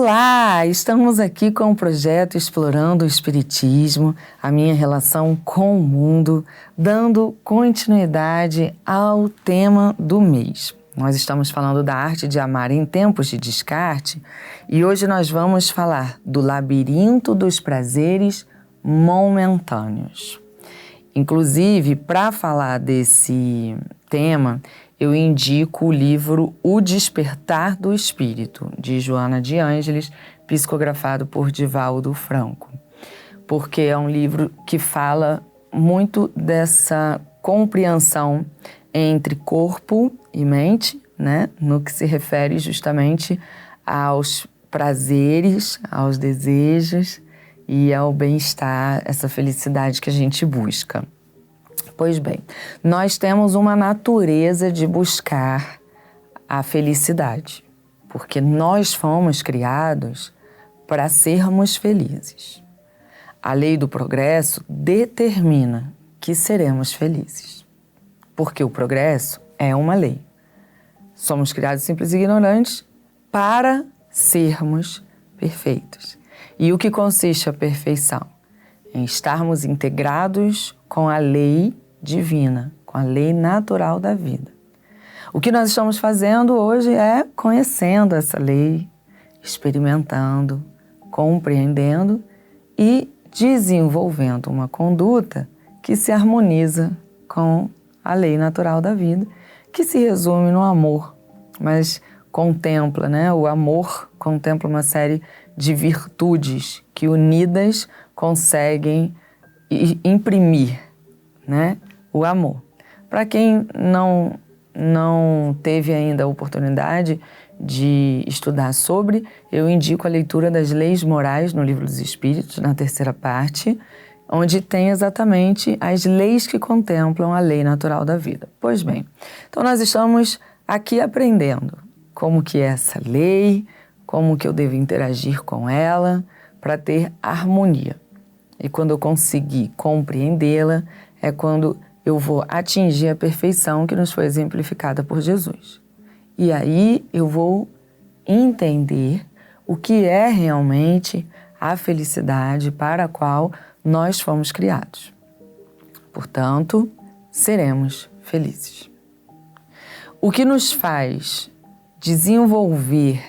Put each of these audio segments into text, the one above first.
Olá! Estamos aqui com o projeto Explorando o Espiritismo, a minha relação com o mundo, dando continuidade ao tema do mês. Nós estamos falando da arte de amar em tempos de descarte e hoje nós vamos falar do labirinto dos prazeres momentâneos. Inclusive, para falar desse tema, eu indico o livro O Despertar do Espírito, de Joana de Ângeles, psicografado por Divaldo Franco, porque é um livro que fala muito dessa compreensão entre corpo e mente, né, no que se refere justamente aos prazeres, aos desejos e ao bem-estar, essa felicidade que a gente busca. Pois bem, nós temos uma natureza de buscar a felicidade, porque nós fomos criados para sermos felizes. A lei do progresso determina que seremos felizes, porque o progresso é uma lei. Somos criados simples e ignorantes para sermos perfeitos. E o que consiste a perfeição? Em estarmos integrados com a lei divina, com a lei natural da vida. O que nós estamos fazendo hoje é conhecendo essa lei, experimentando, compreendendo e desenvolvendo uma conduta que se harmoniza com a lei natural da vida, que se resume no amor, mas contempla, né? O amor contempla uma série de virtudes que unidas conseguem imprimir, né, o amor. Para quem não teve ainda a oportunidade de estudar sobre, eu indico a leitura das Leis Morais no Livro dos Espíritos, na terceira parte, onde tem exatamente as leis que contemplam a lei natural da vida. Pois bem, então nós estamos aqui aprendendo como que é essa lei, como que eu devo interagir com ela para ter harmonia. E quando eu conseguir compreendê-la, é quando eu vou atingir a perfeição que nos foi exemplificada por Jesus. E aí eu vou entender o que é realmente a felicidade para a qual nós fomos criados. Portanto, seremos felizes. O que nos faz desenvolver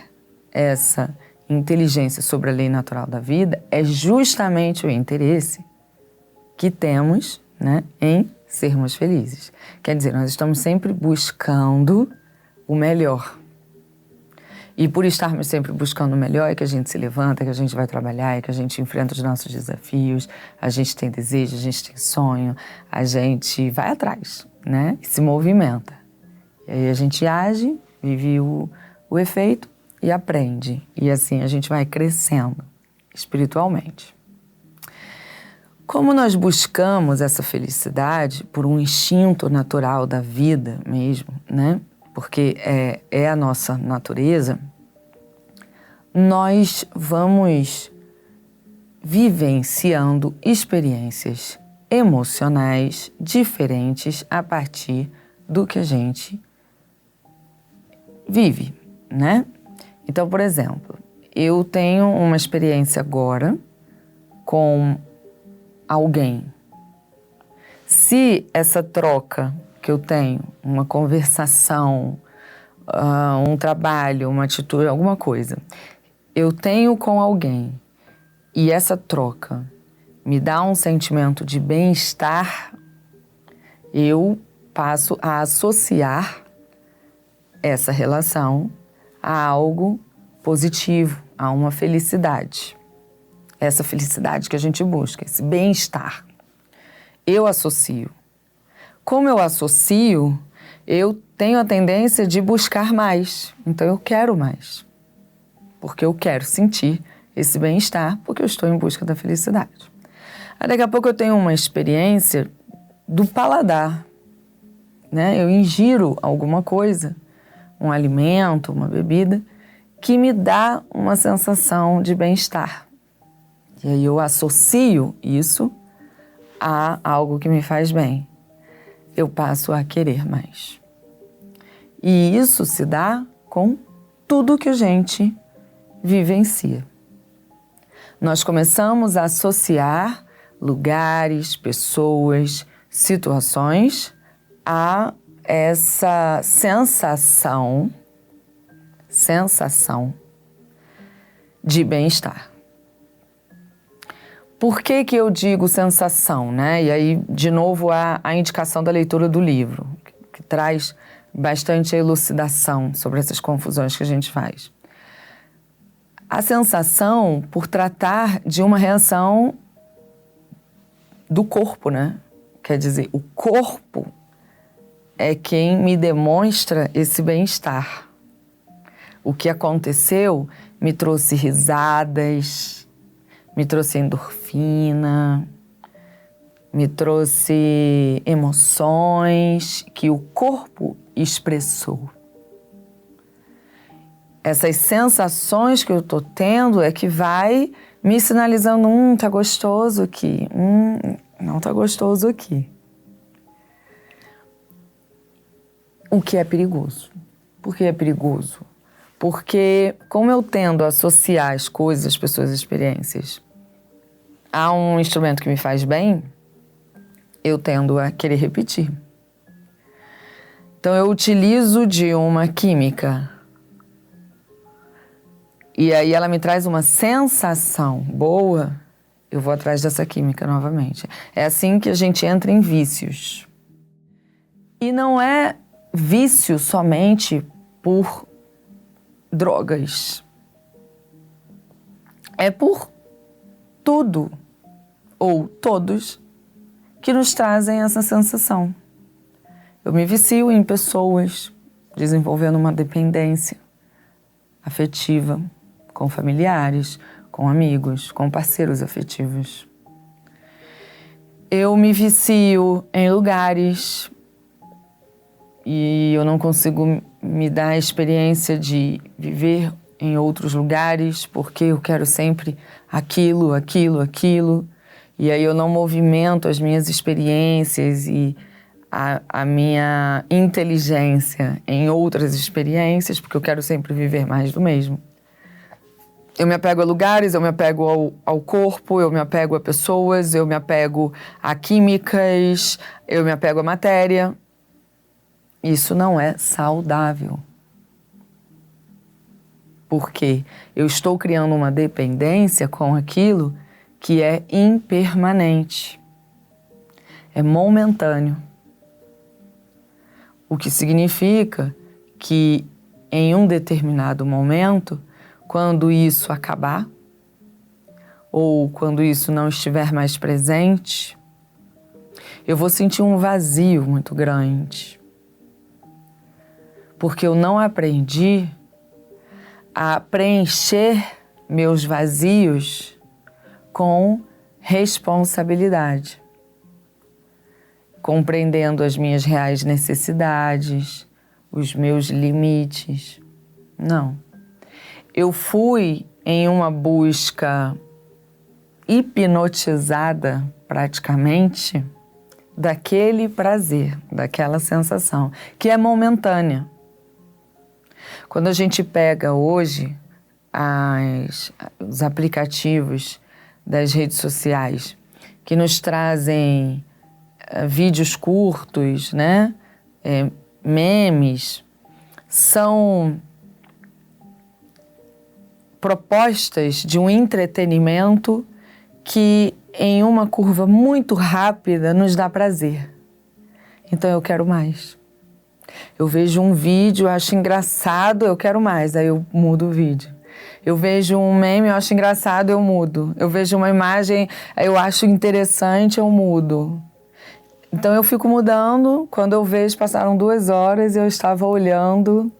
essa inteligência sobre a lei natural da vida é justamente o interesse que temos, né, em sermos felizes. Quer dizer, nós estamos sempre buscando o melhor. E por estarmos sempre buscando o melhor é que a gente se levanta, que a gente vai trabalhar, é que a gente enfrenta os nossos desafios, a gente tem desejo, a gente tem sonho, a gente vai atrás, né, e se movimenta. E aí a gente age, vive o efeito e aprende. E assim a gente vai crescendo espiritualmente. Como nós buscamos essa felicidade por um instinto natural da vida mesmo, né? Porque é a nossa natureza, nós vamos vivenciando experiências emocionais diferentes a partir do que a gente vive, né? Então, por exemplo, eu tenho uma experiência agora com alguém. Se essa troca que eu tenho, uma conversação, um trabalho, uma atitude, alguma coisa, eu tenho com alguém e essa troca me dá um sentimento de bem-estar, eu passo a associar essa relação a algo positivo, a uma felicidade. Essa felicidade que a gente busca, esse bem-estar. Eu associo. Como eu associo, eu tenho a tendência de buscar mais. Então eu quero mais. Porque eu quero sentir esse bem-estar, porque eu estou em busca da felicidade. Aí daqui a pouco eu tenho uma experiência do paladar, né? Eu ingiro alguma coisa, um alimento, uma bebida, que me dá uma sensação de bem-estar. E aí eu associo isso a algo que me faz bem. Eu passo a querer mais. E isso se dá com tudo que a gente vivencia. Nós começamos a associar lugares, pessoas, situações a essa sensação de bem-estar. Por que que eu digo sensação, né? E aí, de novo, a indicação da leitura do livro, que traz bastante elucidação sobre essas confusões que a gente faz. A sensação, por tratar de uma reação do corpo, né? Quer dizer, o corpo é quem me demonstra esse bem-estar. O que aconteceu me trouxe risadas, me trouxe endorfina, me trouxe emoções que o corpo expressou. Essas sensações que eu tô tendo é que vai me sinalizando, tá gostoso aqui, não tá gostoso aqui. O que é perigoso. Por que é perigoso? Porque como eu tendo a associar as coisas, as pessoas, as experiências a um instrumento que me faz bem, eu tendo a querer repetir. Então eu utilizo de uma química e aí ela me traz uma sensação boa, eu vou atrás dessa química novamente. É assim que a gente entra em vícios. E não é vício somente por drogas. É por tudo, ou todos, que nos trazem essa sensação. Eu me vicio em pessoas, desenvolvendo uma dependência afetiva, com familiares, com amigos, com parceiros afetivos. Eu me vicio em lugares e eu não consigo me dar a experiência de viver em outros lugares porque eu quero sempre aquilo. E aí eu não movimento as minhas experiências e a minha inteligência em outras experiências porque eu quero sempre viver mais do mesmo. Eu me apego a lugares, eu me apego ao corpo, eu me apego a pessoas, eu me apego a químicas, eu me apego à matéria. Isso não é saudável. Porque eu estou criando uma dependência com aquilo que é impermanente. É momentâneo. O que significa que em um determinado momento, quando isso acabar, ou quando isso não estiver mais presente, eu vou sentir um vazio muito grande. Porque eu não aprendi a preencher meus vazios com responsabilidade, compreendendo as minhas reais necessidades, os meus limites. Não. Eu fui em uma busca hipnotizada, praticamente, daquele prazer, daquela sensação, que é momentânea. Quando a gente pega hoje os aplicativos das redes sociais que nos trazem vídeos curtos, né? Memes, são propostas de um entretenimento que em uma curva muito rápida nos dá prazer. Então eu quero mais. Eu vejo um vídeo, eu acho engraçado, eu quero mais, aí eu mudo o vídeo. Eu vejo um meme, eu acho engraçado, eu mudo. Eu vejo uma imagem, eu acho interessante, eu mudo. Então eu fico mudando, quando eu vejo, passaram 2 horas e eu estava olhando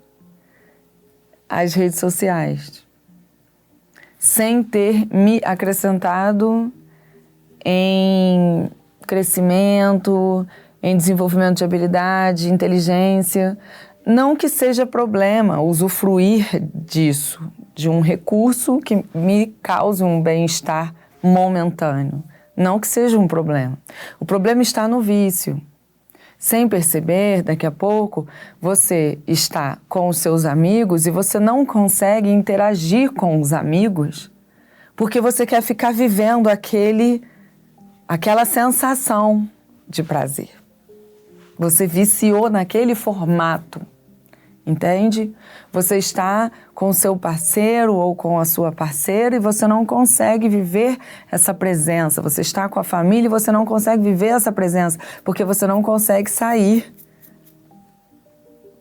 as redes sociais, sem ter me acrescentado em crescimento, em desenvolvimento de habilidade, inteligência. Não que seja problema usufruir disso, de um recurso que me cause um bem-estar momentâneo. Não que seja um problema. O problema está no vício. sem perceber, daqui a pouco, você está com os seus amigos e você não consegue interagir com os amigos porque você quer ficar vivendo aquela sensação de prazer. Você viciou naquele formato, entende? Você está com o seu parceiro ou com a sua parceira e você não consegue viver essa presença. Você está com a família e você não consegue viver essa presença, porque você não consegue sair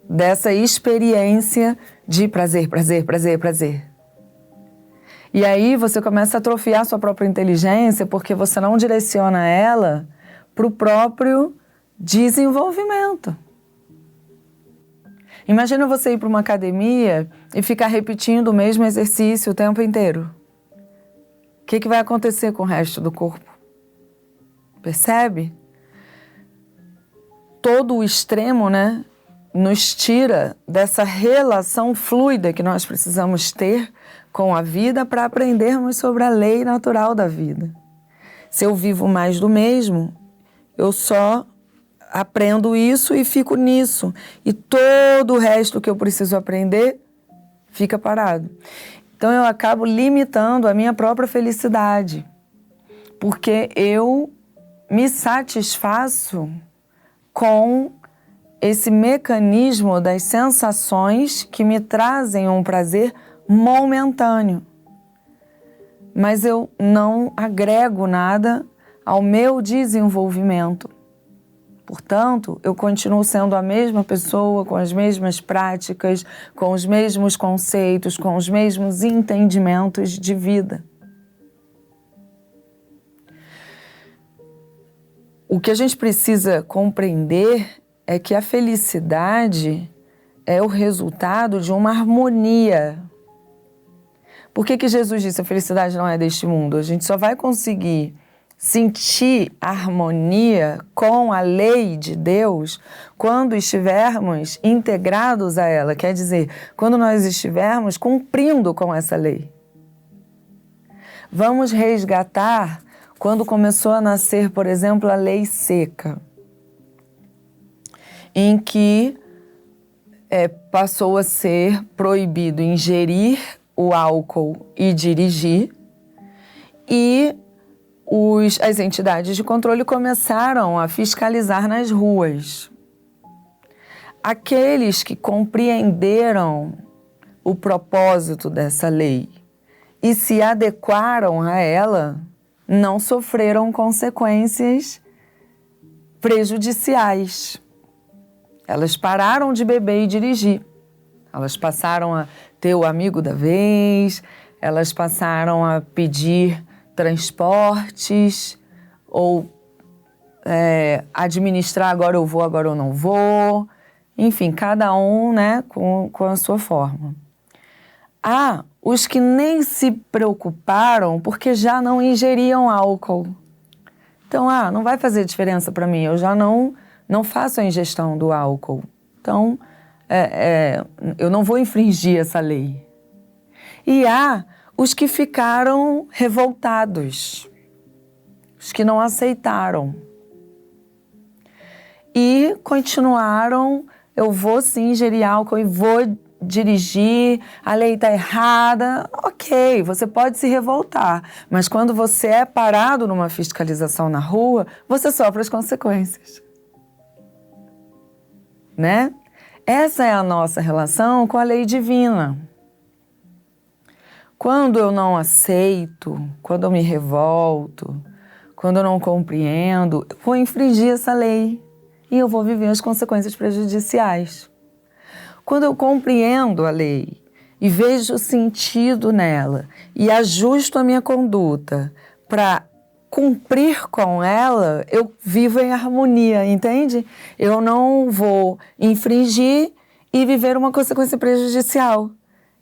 dessa experiência de prazer, prazer, prazer, prazer. E aí você começa a atrofiar sua própria inteligência porque você não direciona ela para o próprio desenvolvimento. Imagina você ir para uma academia e ficar repetindo o mesmo exercício o tempo inteiro. O que vai acontecer com o resto do corpo? Percebe? Todo o extremo, né, nos tira dessa relação fluida que nós precisamos ter com a vida para aprendermos sobre a lei natural da vida. Se eu vivo mais do mesmo, eu só aprendo isso e fico nisso. E todo o resto que eu preciso aprender fica parado. Então eu acabo limitando a minha própria felicidade, porque eu me satisfaço com esse mecanismo das sensações que me trazem um prazer momentâneo. Mas eu não agrego nada ao meu desenvolvimento. Portanto, eu continuo sendo a mesma pessoa, com as mesmas práticas, com os mesmos conceitos, com os mesmos entendimentos de vida. O que a gente precisa compreender é que a felicidade é o resultado de uma harmonia. Por que Jesus disse que a felicidade não é deste mundo? A gente só vai conseguir sentir harmonia com a lei de Deus quando estivermos integrados a ela. Quer dizer, quando nós estivermos cumprindo com essa lei. Vamos resgatar quando começou a nascer, por exemplo, a lei seca, em que passou a ser proibido ingerir o álcool e dirigir, e as entidades de controle começaram a fiscalizar nas ruas. Aqueles que compreenderam o propósito dessa lei e se adequaram a ela não sofreram consequências prejudiciais. Elas pararam de beber e dirigir. Elas passaram a ter o amigo da vez, elas passaram a pedir transportes ou administrar agora eu vou, agora eu não vou. Enfim, cada um, né, com a sua forma. Há os que nem se preocuparam porque já não ingeriam álcool. Então, não vai fazer diferença para mim, eu já não faço a ingestão do álcool. Então, eu não vou infringir essa lei. E há os que ficaram revoltados, os que não aceitaram. E continuaram, eu vou sim ingerir álcool e vou dirigir, a lei está errada. Ok, você pode se revoltar, mas quando você é parado numa fiscalização na rua, você sofre as consequências. Né? Essa é a nossa relação com a lei divina. Quando eu não aceito, quando eu me revolto, quando eu não compreendo, eu vou infringir essa lei e eu vou viver as consequências prejudiciais. Quando eu compreendo a lei e vejo sentido nela e ajusto a minha conduta para cumprir com ela, eu vivo em harmonia, entende? Eu não vou infringir e viver uma consequência prejudicial.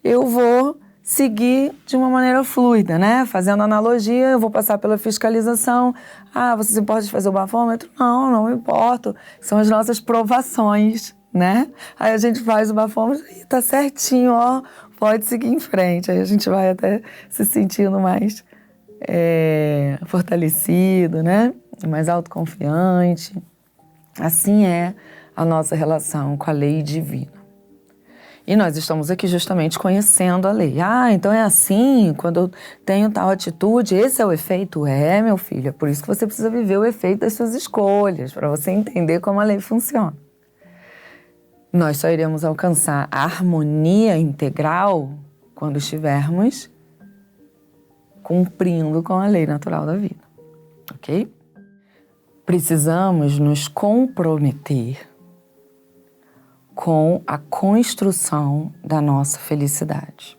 Eu vou seguir de uma maneira fluida, né? Fazendo analogia, eu vou passar pela fiscalização. Você se importa de fazer o bafômetro? Não me importo. São as nossas provações, né? Aí a gente faz o bafômetro e tá certinho, pode seguir em frente. Aí a gente vai até se sentindo mais fortalecido, né? Mais autoconfiante. Assim é a nossa relação com a lei divina. E nós estamos aqui justamente conhecendo a lei. Ah, então é assim, quando eu tenho tal atitude, esse é o efeito? É, meu filho, é por isso que você precisa viver o efeito das suas escolhas, para você entender como a lei funciona. Nós só iremos alcançar a harmonia integral quando estivermos cumprindo com a lei natural da vida, ok? Precisamos nos comprometer com a construção da nossa felicidade.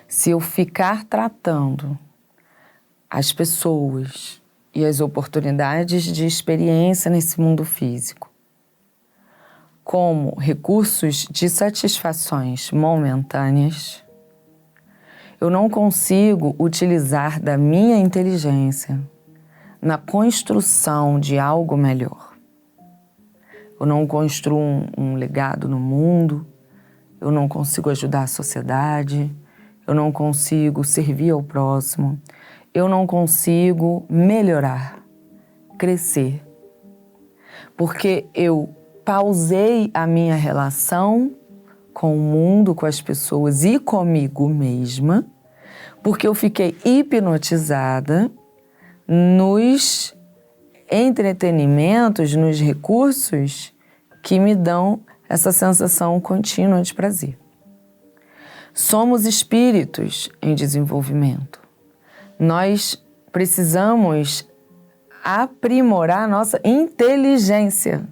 Se eu ficar tratando as pessoas e as oportunidades de experiência nesse mundo físico como recursos de satisfações momentâneas, eu não consigo utilizar da minha inteligência na construção de algo melhor. Eu não construo um legado no mundo, eu não consigo ajudar a sociedade, eu não consigo servir ao próximo, eu não consigo melhorar, crescer. Porque eu pausei a minha relação com o mundo, com as pessoas e comigo mesma, porque eu fiquei hipnotizada nos entretenimentos, nos recursos que me dão essa sensação contínua de prazer. Somos espíritos em desenvolvimento. Nós precisamos aprimorar a nossa inteligência.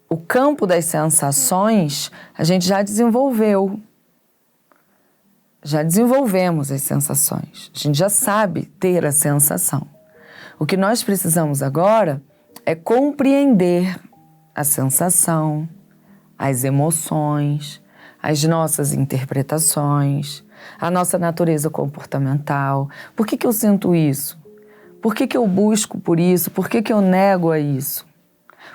O campo das sensações a gente já desenvolveu. Já desenvolvemos as sensações. A gente já sabe ter a sensação. O que nós precisamos agora é compreender a sensação, as emoções, as nossas interpretações, a nossa natureza comportamental. Por que eu sinto isso? Por que eu busco por isso? Por que eu nego a isso?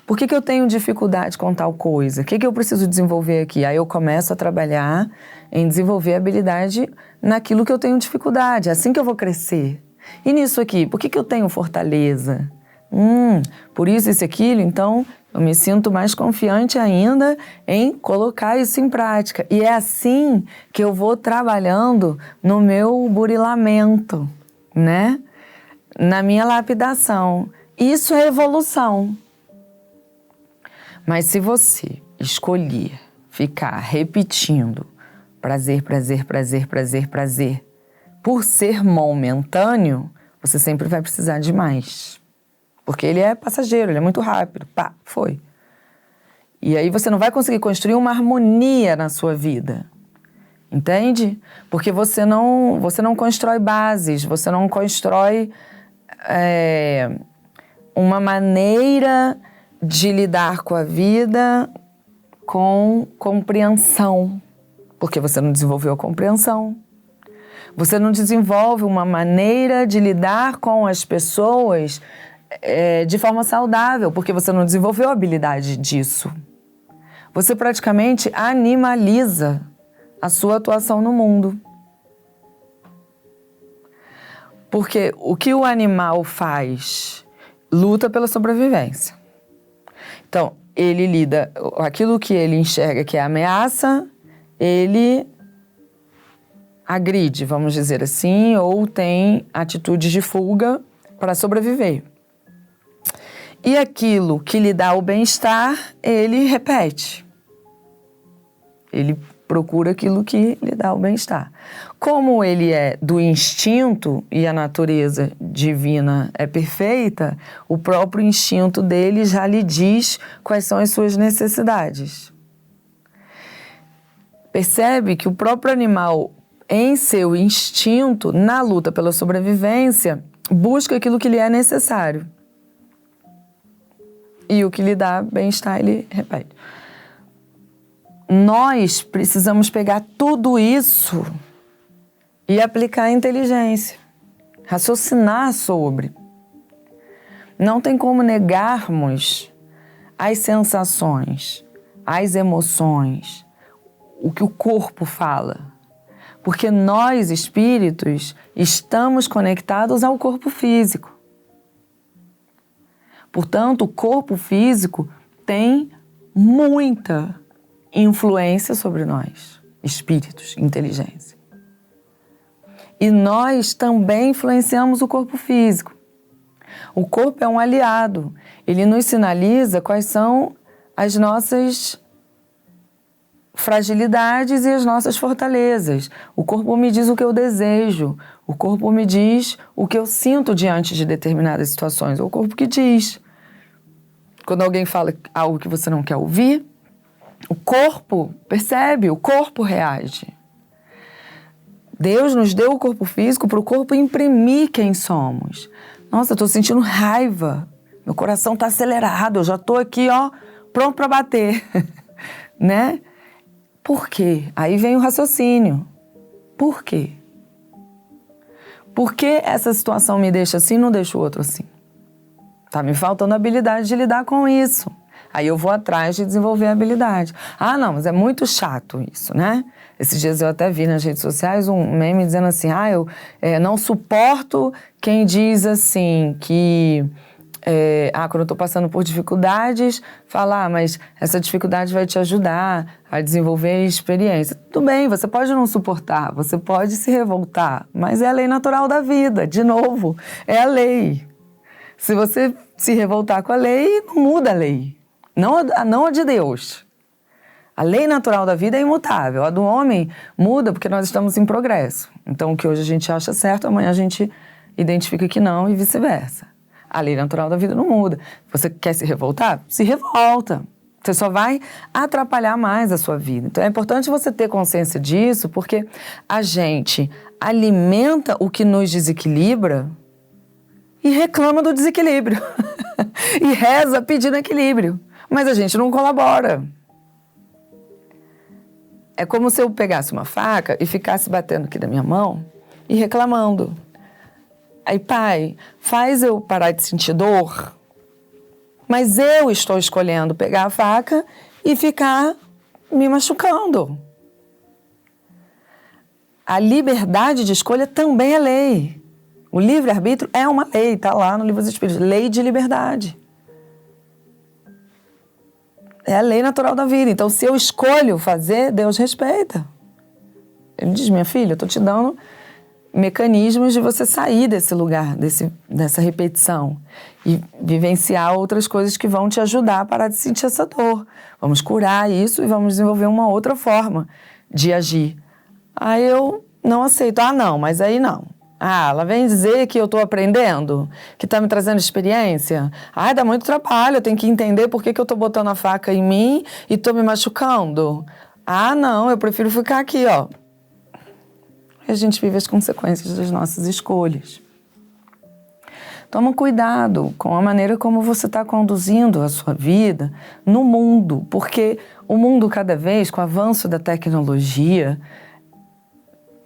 Por que eu tenho dificuldade com tal coisa? O que eu preciso desenvolver aqui? Aí eu começo a trabalhar em desenvolver habilidade naquilo que eu tenho dificuldade. É assim que eu vou crescer. E nisso aqui, por que eu tenho fortaleza? Por isso, isso e aquilo, então eu me sinto mais confiante ainda em colocar isso em prática. E é assim que eu vou trabalhando no meu burilamento, né? Na minha lapidação. Isso é evolução. Mas se você escolher ficar repetindo prazer, prazer, prazer, prazer, prazer, por ser momentâneo, você sempre vai precisar de mais. Porque ele é passageiro, ele é muito rápido. Pá, foi. E aí você não vai conseguir construir uma harmonia na sua vida. Entende? Porque você não constrói bases, você não constrói uma maneira de lidar com a vida com compreensão. Porque você não desenvolveu a compreensão. Você não desenvolve uma maneira de lidar com as pessoas de forma saudável, porque você não desenvolveu a habilidade disso. Você praticamente animaliza a sua atuação no mundo. Porque o que o animal faz? Luta pela sobrevivência. Então, ele lida, aquilo que ele enxerga que é ameaça, ele agride, vamos dizer assim, ou tem atitudes de fuga para sobreviver. E aquilo que lhe dá o bem-estar, ele repete. Ele procura aquilo que lhe dá o bem-estar. Como ele é do instinto e a natureza divina é perfeita, o próprio instinto dele já lhe diz quais são as suas necessidades. Percebe que o próprio animal, em seu instinto, na luta pela sobrevivência, busca aquilo que lhe é necessário. E o que lhe dá bem-estar, ele repete. Nós precisamos pegar tudo isso e aplicar a inteligência, raciocinar sobre. Não tem como negarmos as sensações, as emoções, o que o corpo fala. Porque nós, espíritos, estamos conectados ao corpo físico. Portanto, o corpo físico tem muita influência sobre nós, espíritos, inteligência. E nós também influenciamos o corpo físico. O corpo é um aliado, ele nos sinaliza quais são as nossas fragilidades e as nossas fortalezas. O corpo me diz o que eu desejo, o corpo me diz o que eu sinto diante de determinadas situações, é o corpo que diz. Quando alguém fala algo que você não quer ouvir, o corpo percebe, o corpo reage. Deus nos deu o corpo físico para o corpo imprimir quem somos. Nossa, eu estou sentindo raiva, meu coração está acelerado, eu já estou aqui, pronto para bater, né? Por quê? Aí vem o raciocínio. Por quê? Por que essa situação me deixa assim e não deixa o outro assim? Tá me faltando a habilidade de lidar com isso. Aí eu vou atrás de desenvolver a habilidade. Ah, não, mas é muito chato isso, né? Esses dias eu até vi nas redes sociais um meme dizendo assim, eu não suporto quem diz assim que... quando eu tô passando por dificuldades, falar, mas essa dificuldade vai te ajudar a desenvolver experiência. Tudo bem, você pode não suportar, você pode se revoltar, mas é a lei natural da vida, de novo, é a lei. Se você se revoltar com a lei, não muda a lei, não a de Deus. A lei natural da vida é imutável, a do homem muda porque nós estamos em progresso. Então o que hoje a gente acha certo, amanhã a gente identifica que não e vice-versa. A lei natural da vida não muda. Você quer se revoltar? Se revolta. Você só vai atrapalhar mais a sua vida. Então é importante você ter consciência disso, porque a gente alimenta o que nos desequilibra e reclama do desequilíbrio. E reza pedindo equilíbrio. Mas a gente não colabora. É como se eu pegasse uma faca e ficasse batendo aqui na minha mão e reclamando. Aí, pai, faz eu parar de sentir dor, mas eu estou escolhendo pegar a faca e ficar me machucando. A liberdade de escolha também é lei. O livre-arbítrio é uma lei, está lá no Livro dos Espíritos, lei de liberdade. É a lei natural da vida. Então, se eu escolho fazer, Deus respeita. Ele diz, minha filha, eu estou te dando mecanismos de você sair desse lugar, dessa repetição e vivenciar outras coisas que vão te ajudar a parar de sentir essa dor. Vamos curar isso e vamos desenvolver uma outra forma de agir. Aí eu não aceito. Não, mas aí não. Ela vem dizer que eu estou aprendendo, que está me trazendo experiência. Dá muito trabalho, eu tenho que entender por que eu estou botando a faca em mim e estou me machucando. Não, eu prefiro ficar aqui, E a gente vive as consequências das nossas escolhas. Toma cuidado com a maneira como você está conduzindo a sua vida no mundo, porque o mundo cada vez, com o avanço da tecnologia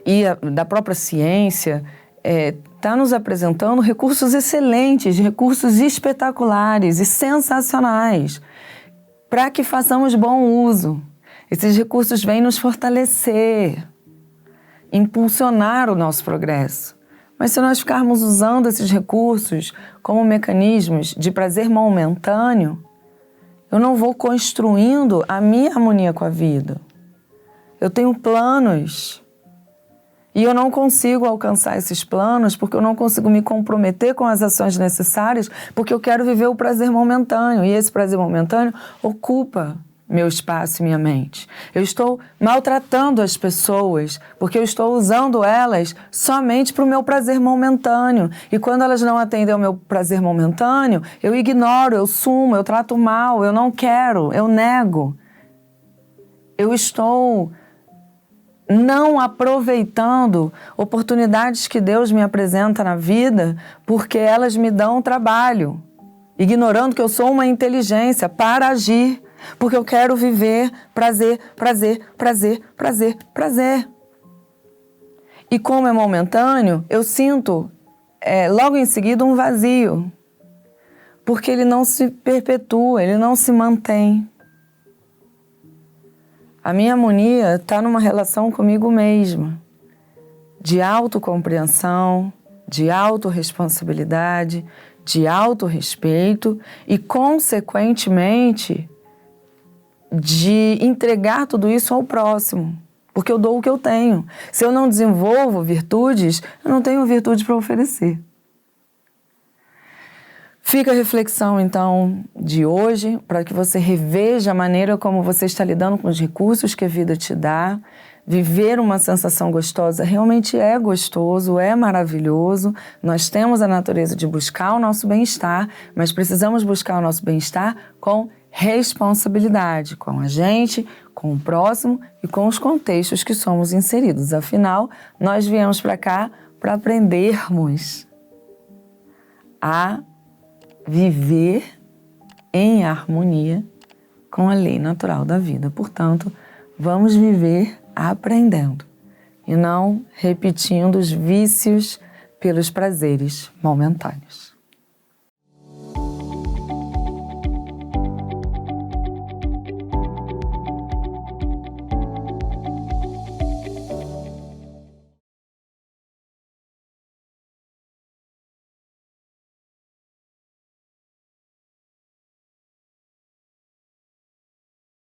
e da própria ciência, está nos apresentando recursos excelentes, recursos espetaculares e sensacionais, para que façamos bom uso. Esses recursos vêm nos fortalecer, impulsionar o nosso progresso. Mas se nós ficarmos usando esses recursos como mecanismos de prazer momentâneo, eu não vou construindo a minha harmonia com a vida. Eu tenho planos e eu não consigo alcançar esses planos porque eu não consigo me comprometer com as ações necessárias porque eu quero viver o prazer momentâneo e esse prazer momentâneo ocupa meu espaço e minha mente. Eu estou maltratando as pessoas porque eu estou usando elas somente para o meu prazer momentâneo. E quando elas não atendem ao meu prazer momentâneo, eu ignoro, eu sumo, eu trato mal, eu não quero, eu nego. Eu estou não aproveitando oportunidades que Deus me apresenta na vida porque elas me dão trabalho, ignorando que eu sou uma inteligência para agir. Porque eu quero viver prazer, prazer, prazer, prazer, prazer. E como é momentâneo, eu sinto logo em seguida um vazio. Porque ele não se perpetua, ele não se mantém. A minha harmonia está numa relação comigo mesma, de autocompreensão, de autorresponsabilidade, de autorrespeito e, consequentemente, de entregar tudo isso ao próximo, porque eu dou o que eu tenho. Se eu não desenvolvo virtudes, eu não tenho virtude para oferecer. Fica a reflexão, então, de hoje, para que você reveja a maneira como você está lidando com os recursos que a vida te dá. Viver uma sensação gostosa realmente é gostoso, é maravilhoso. Nós temos a natureza de buscar o nosso bem-estar, mas precisamos buscar o nosso bem-estar com responsabilidade, com a gente, com o próximo e com os contextos que somos inseridos. Afinal, nós viemos para cá para aprendermos a viver em harmonia com a lei natural da vida. Portanto, vamos viver aprendendo e não repetindo os vícios pelos prazeres momentâneos.